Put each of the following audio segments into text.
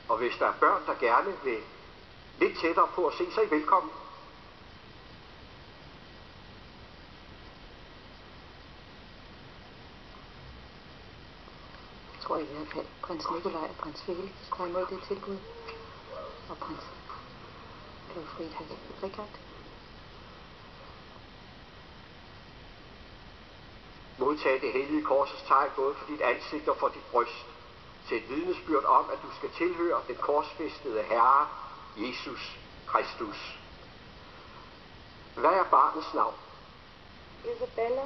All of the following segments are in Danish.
Og hvis der er børn, der gerne vil lidt tættere på at se, så er I velkommen. Jeg tror i hvert fald, prins Nikolaj og prins Felix tager imod det tilbud. Og prins Friedrich Richard. Modtag det hellige korsets tegn både for dit ansigt og for dit bryst. Til et vidnesbyrd om, at du skal tilhøre den korsfæstede Herre, Jesus Kristus. Hvad er barnets navn? Isabella,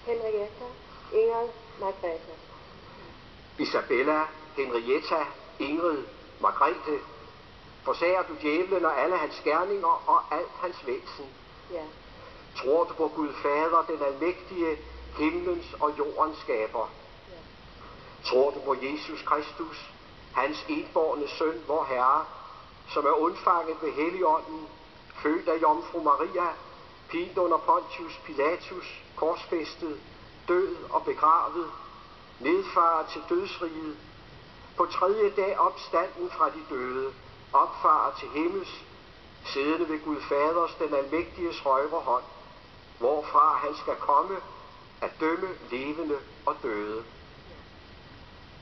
Henrietta, Ingrid, Margrethe. Isabella, Henrietta, Ingrid, Margrethe. Forsager du djævlen og alle hans gerninger og alt hans væsen? Ja. Tror du på Gud Fader, den almægtige, himlens og jordens skaber? Ja. Tror du på Jesus Kristus, hans enbårne søn, vor Herre, som er undfanget ved Helligånden, født af Jomfru Maria, pint under Pontius Pilatus, korsfæstet, død og begravet, nedfaret til dødsriget, på tredje dag opstanden fra de døde, opfaret til himmels, siddende ved Gud Faders, den almægtiges højre hånd, hvorfra han skal komme at dømme levende og døde.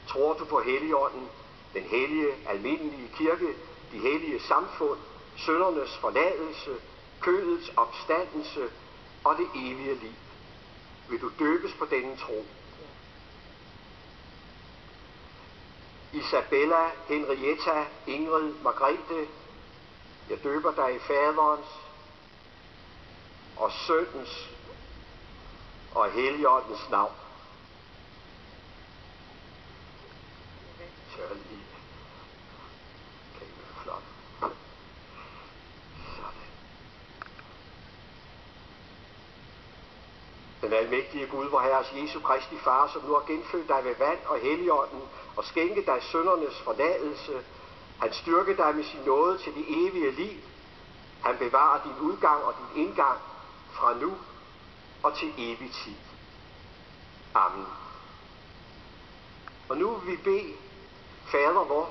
Tror du på Helligånden, den hellige, almindelige kirke, de hellige samfund, syndernes forladelse, kødets opstandelse og det evige liv? Vil du døbes på denne tro? Isabella, Henrietta, Ingrid, Margrethe, jeg døber dig i Faderens og Søndens og Helligåndens navn. Så lige. Okay, flot. Sådan. Den almægtige Gud, vor Herres Jesu Kristi Far, som nu har genfødt dig ved vand og Helligånden og skænket dig syndernes forladelse. Han styrker dig med sin nåde til det evige liv. Han bevarer din udgang og din indgang fra nu og til evig tid. Amen. Og nu vil vi bede Fader vor,